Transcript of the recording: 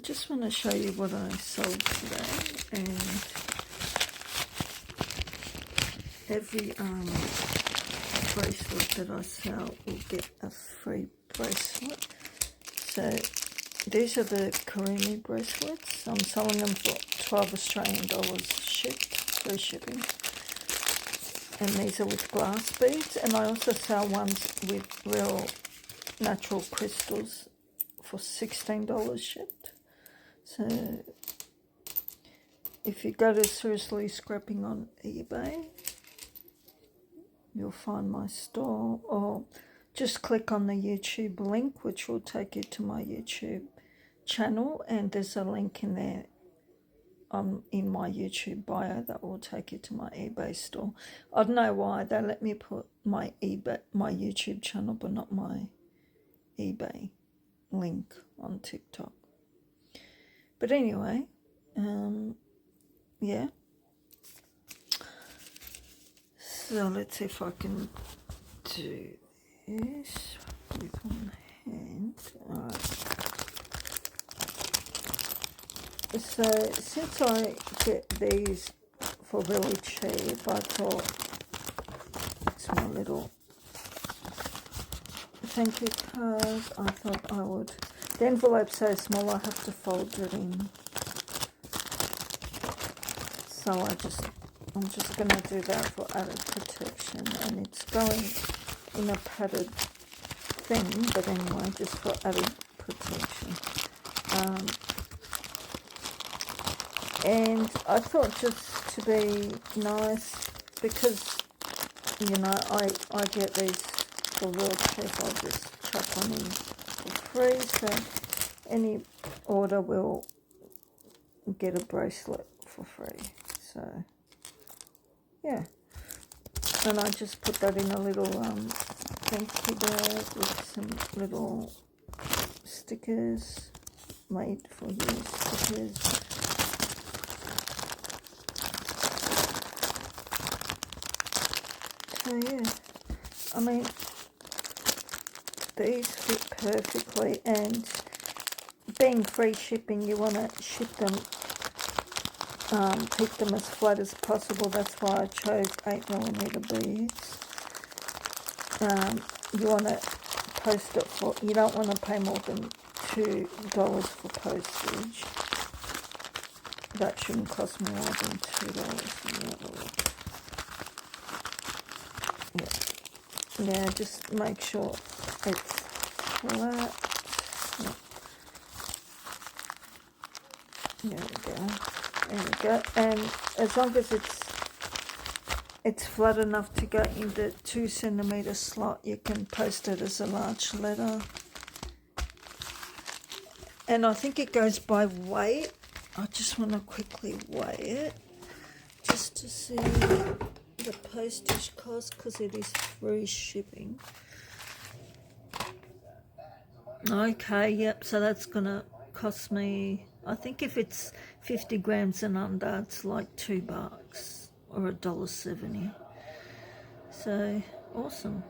just want to show you what I sold today, and every bracelet that I sell will get a free bracelet. So these are the kuromi bracelets. I'm selling them for $12 Australian shipped, free shipping. And these are with glass beads, and I also sell ones with real natural crystals for $16 shipped. So if you go to Seriously Scrapping on eBay, you'll find my store, or just click on the YouTube link, which will take you to my YouTube channel, and there's a link in there in my YouTube bio that will take you to my eBay store. I don't know why they let me put my YouTube channel, but not my eBay link on TikTok. But anyway, yeah. So let's see if I can do this with one hand. Alright. So since I get these for really cheap, I thought it's my little thank you card. I thought I would. The envelope's so small I have to fold it in. So I'm just going to do that for added protection, and it's going in a padded thing, but anyway, just for added protection. And I thought just to be nice, because, you know, I get these for real cheap, I'll just chuck one in for free, so any order will get a bracelet for free. So, yeah. And I just put that in a little thank you bag with some little stickers, made for you stickers. So yeah, I mean, these fit perfectly, and being free shipping, you want to ship them, keep them as flat as possible. That's why I chose 8mm beads. You want to post it for, you don't want to pay more than $2 for postage. That shouldn't cost more than $2. Yeah, just make sure it's flat. Yeah. There we go. And as long as it's flat enough to go in the 2cm slot, you can post it as a large letter. And I think it goes by weight. I just want to quickly weigh it just to see the postage cost, because it is free shipping. Okay, yep, so that's gonna cost me, I think if it's 50 grams and under, it's like $2 or $1.70. So awesome.